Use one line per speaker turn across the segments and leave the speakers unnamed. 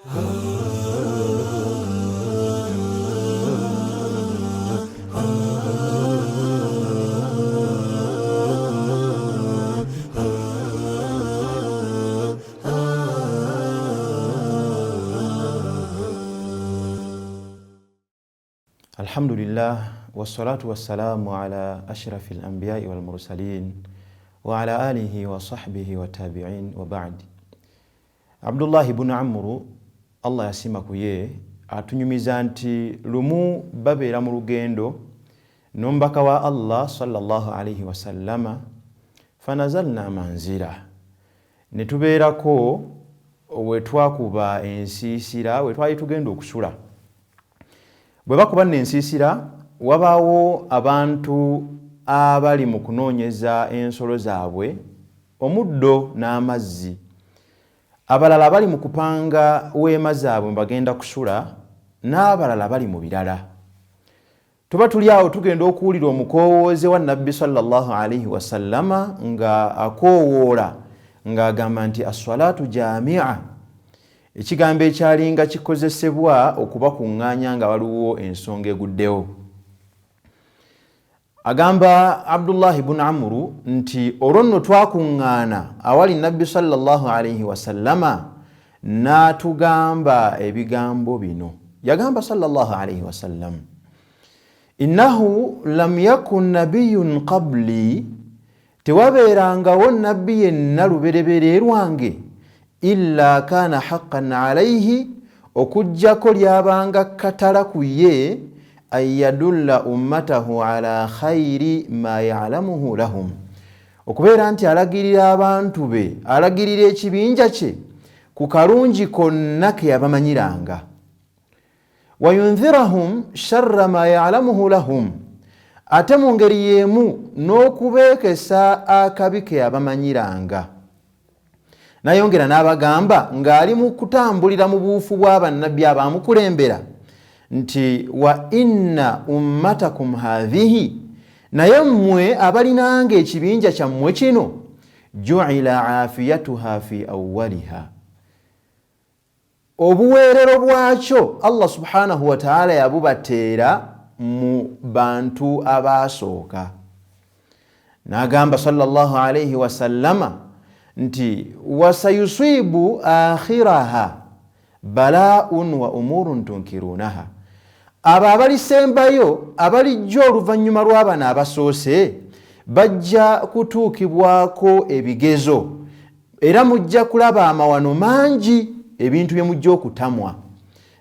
الحمد لله والصلاة والسلام على أشرف الأنبياء والمرسلين وعلى آله وصحبه والتابعين وبعد. عبد الله بن عمرو الله يسمك يه atunyumiza nti lumu babeera mu lugendo n'omubaka wa Allah sallallahu alayhi wasallama fanazalna manzila ne tubeerako we twakuba ensiisira we twali tugenda okusula. Bwe bakuba n'ensiisira wabaawo abantu abali mu kunoonyeza ensolo zaabwe omuddo n'amazzi, abalala bali mu kupanga weema zaabwe bagenda kusula, n'abalala bali mu birala. Tuba tuli awo tugenda okuwulira omukoowooze wa Nabbi sallallahu alayhi wasallama nga akoowoola ng'agamba nti as-salatu jami'a, ekigambo ekyalinga kikozesebwa okubakuŋŋaanya nga waliwo ensonga eguddewo. Agamba Abdullah ibn Amru nti olwo nno twakuŋŋaana awali Nabbi sallallahu alayhi wasallama n'atugamba ebigambo bino. Yagamba sallallahu alayhi wasallam, innahu lam yakun nabiyyun qabli, tewabeerangawo nabbi yenna luberebere lwange, illa kana haqqan alayhi, okujjako lyabanga katala ku ye, an yadulla ummatahu ala khayri ma ya'lamuhu lahum, okubeera nti alagirira abantu be, alagirira ekibinja kye ku kalungi konna ke yabamanyiranga. Wa yunzirahum sharra ma ya'lamuhu lahum, ate mu ngeri y'emu n'okubeekesa akabi ke yabamanyiranga. Nayongera n'abagamba ng'ali mu kutambulira mu buufu bw'abannabbi abamukulembera nti wa inna ummatakum hadhihi, naye mmwe abalinanga ekibinja kyammwe kino, ju'ila afiyatuha fi awwaliha, obuweerero bwakyo Allah subhanahu wa ta'ala yabubateera mu bantu abaasooka. N'agamba sallallahu alayhi wasallama nti wasayusibu akhiraha bala'un wa umurun tunkirunaha, abo abalisembayo abalijjo oluvannyuma lw'abana abasoose bajja kutuukibwako ebigezo, era mujja kulaba amawano mangi, ebintu bye mujja okutamwa.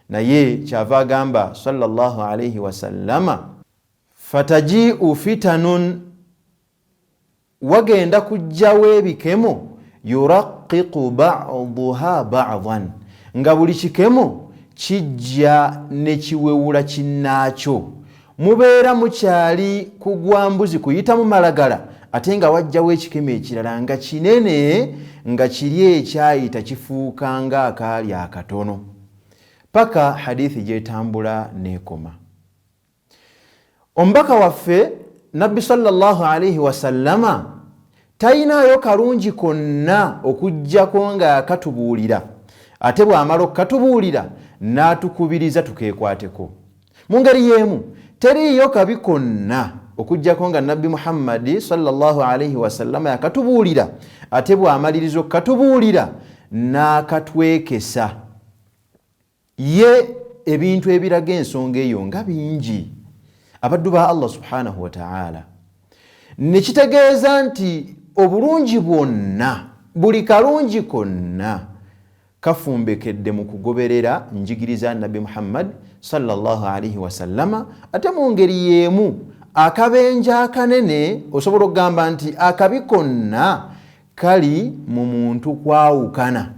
Naye kyava agamba sallallahu alayhi wasallama, fataji'u fitanun, wagenda kujjawo ebikemo, yuraqiqu ba'duha ba'dan, nga buli kikemo kijja ne kiwewula kinnaakyo. Mubeera mukyali kugwa mbuzi kuyita mu malagala, ate nga wajjawo ekikemo ekirala nga kinene, nga kiri ekyayita kifuuka nga akaali akatono, paka hadithi gyetambula nekoma. Omubaka waffe Nabbi sallallahu alayhi wasallama tayinaayo kalungi konna okujjako nga akatubuulira, ate bw'amala okukatubuulira n'atukubiriza tukeekwateko. Mu ngeri y'emu teriiyo kabi konna okujjako nga Nabbi Muhammad sallallahu alayhi wasallama yakatubuulira, ate bw'amaliriza okukatubuulira n'akatwekesa. Ye ebintu ebiraga ensonga eyo nga bingi, abaddu ba Allah subhanahu wa ta'ala, ne kitegeeza nti obulungi bwonna, buli kalungi konna kafumbekedde mu kugoberera njigiriza Nabbi Muhammad sallallahu alayhi wasallama. Ate mu ngeri y'emu akabenja akanene osobola okugamba nti akabi konna kali mu muntu kwawukana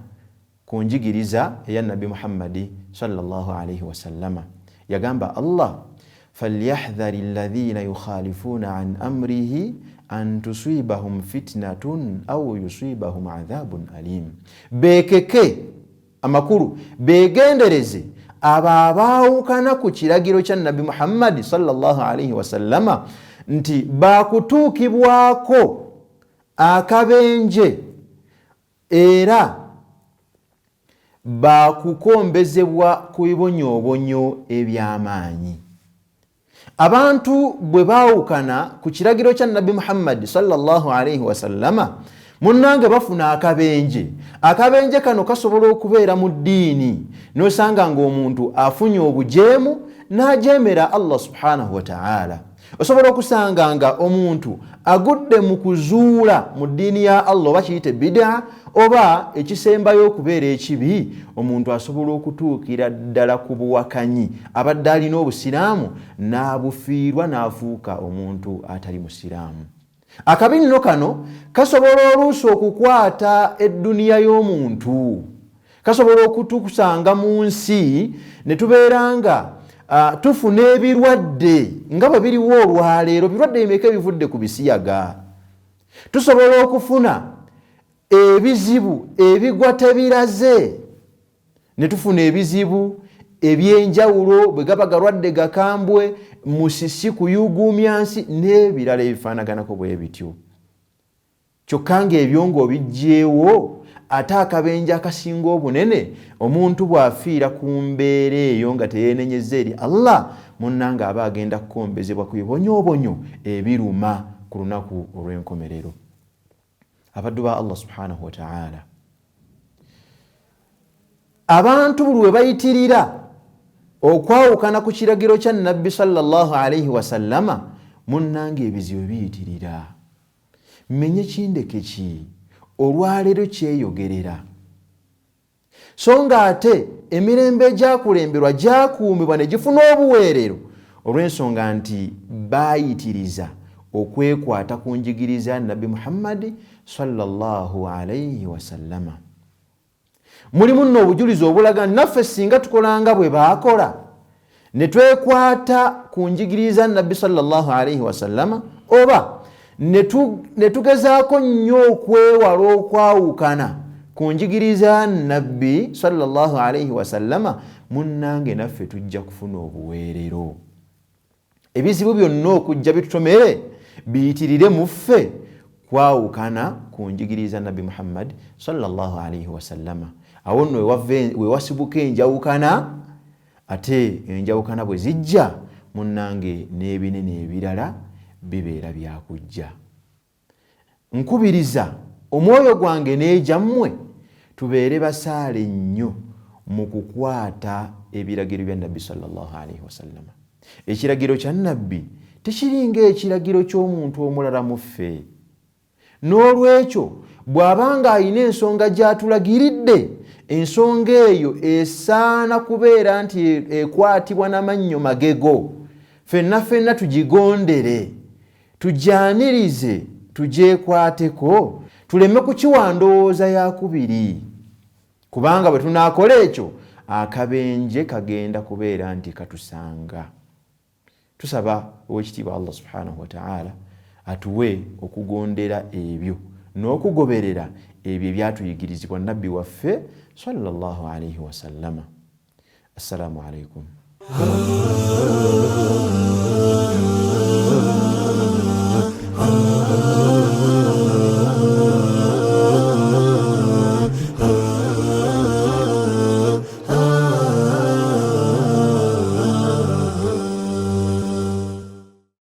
ku njigiriza eya Nabbi Muhammad sallallahu alayhi wasallama. Yagamba Allah, falyahdhari alladhina yukhalifuna an amrihi an tusibahum fitnatun aw yusibahum adhabun alim. Bekeke amakulu, begendereze abaawukana ku kiragiro kya Nabbi Muhammad sallallahu alayhi wasallama nti bakutuukibwako akabenje, era bakukombezebwa ku bibonyoobonyo eby'amaanyi. Abantu bwe baawukana ku kiragiro kya Nabbi Muhammad sallallahu alayhi wa sallama, munnange bafuna akabenje. Akabenje kano kasobola okubeera mu ddiini, n'osanga ng'omuntu afunye obujeemu n'ajeemera Allah subhanahu wa ta'ala. Osobola okusanga nga omuntu agudde mu kuzuula mu ddiini ya Allah, oba kiyite bid'a, oba ekisembayo okubeera ekibi. Omuntu asobola okutuukira ddala ku buwakanyi, abadde alina obusiraamu n'abufiirwa n'afuuka omuntu atali musiraamu. Akabi nno kano kasobola oluusi okukwata edduniya y'omuntu. Kasobola okutukusanga mu nsi ne tubeera nga tufuna ebirwadde nga bwe biriwo olwaleero. Birwadde bimeka ebivudde ku bisiyaga. Tusobola okufuna ebizibu ebigwa tebiraze, ne tufuna ebizibu ebyenjawulo bwe gaba galwadde gakambwe, musisi, kuyuguumya nsi n'ebirala ebifaanaganako bwe bityo. Kyokka ng'ebyo ng'obijjeewo, ate akabenje akasinga obunene, omuntu bw'afiira ku mbeera eyo nga teyeenenyezza eri Allah, munnange aba agenda kukombezebwa ku bibonyoobonyo ebiruma ku lunaku olw'enkomerero. Abaddu ba Allah subhanahu wa ta'ala, abantu buli we bayitirira okwawukana ku kiragiro kya Nabbi sallallahu alayhi wa sallama, munnange ebizibu biyitirira. Menye kindeke ki, olwaleero kyeyogerera. So nga ate emirembe gyakulemberwa gyakuumibwa ne gifuna obuweerero olw'ensonga nti baayitiriza okwekwata ku njigiriza ya Nabbi Muhammad sallallahu alayhi wa sallama. Mulimu nno obujulizi obulaga naffe singa tukolanga bwe baakola ne twekwata ku njigiriza Nabbi sallallahu alayhi wa sallama, oba ne tugezaako nnyo okwewala okwawukana ku njigiriza Nabbi sallallahu alayhi wa sallama, munnange naffe tujja kufuna obuweerero. Ebizibu byonna okujja bitutomere biyitirire mu ffe kwawukana ku njigiriza Nabbi Muhammad sallallahu alayhi wa sallama. Awo nno we wasibuka enjawukana, ate enjawukana bwe zijja, munnange n'ebinene ebirala bibeera byakujja. Nkubiriza omwoyo gwange n'ejammwe tubeere basaale nnyo mu kukwata ebiragiro bya Nabbi sallallahu alayhi wa sallama. Ekiragiro kya Nabbi tekiringa ekiragiro ky'omuntu omulala mu ffe. N'olwekyo bw'abanga alina ensonga gy'atulagiridde, ensonga eyo esaana kubeera nti ekwatibwa n'amannyo magego. Ffenna ffenna tugigondere, tujyanirize, tugyekwateko, tuleme kukiwa ndowooza yakubiri. Kubanga bwe tunaakola ekyo, akabenje kagenda kubeera nti katusanga. Tusaba Oweekitiibwa Allah subhanahu wa ta'ala atuwe okugondera ebyo n'okugoberera ebyo ebyatuyigirizibwa Nabbi waffe sallallahu alayhi wa sallama. Assalamu alaykum.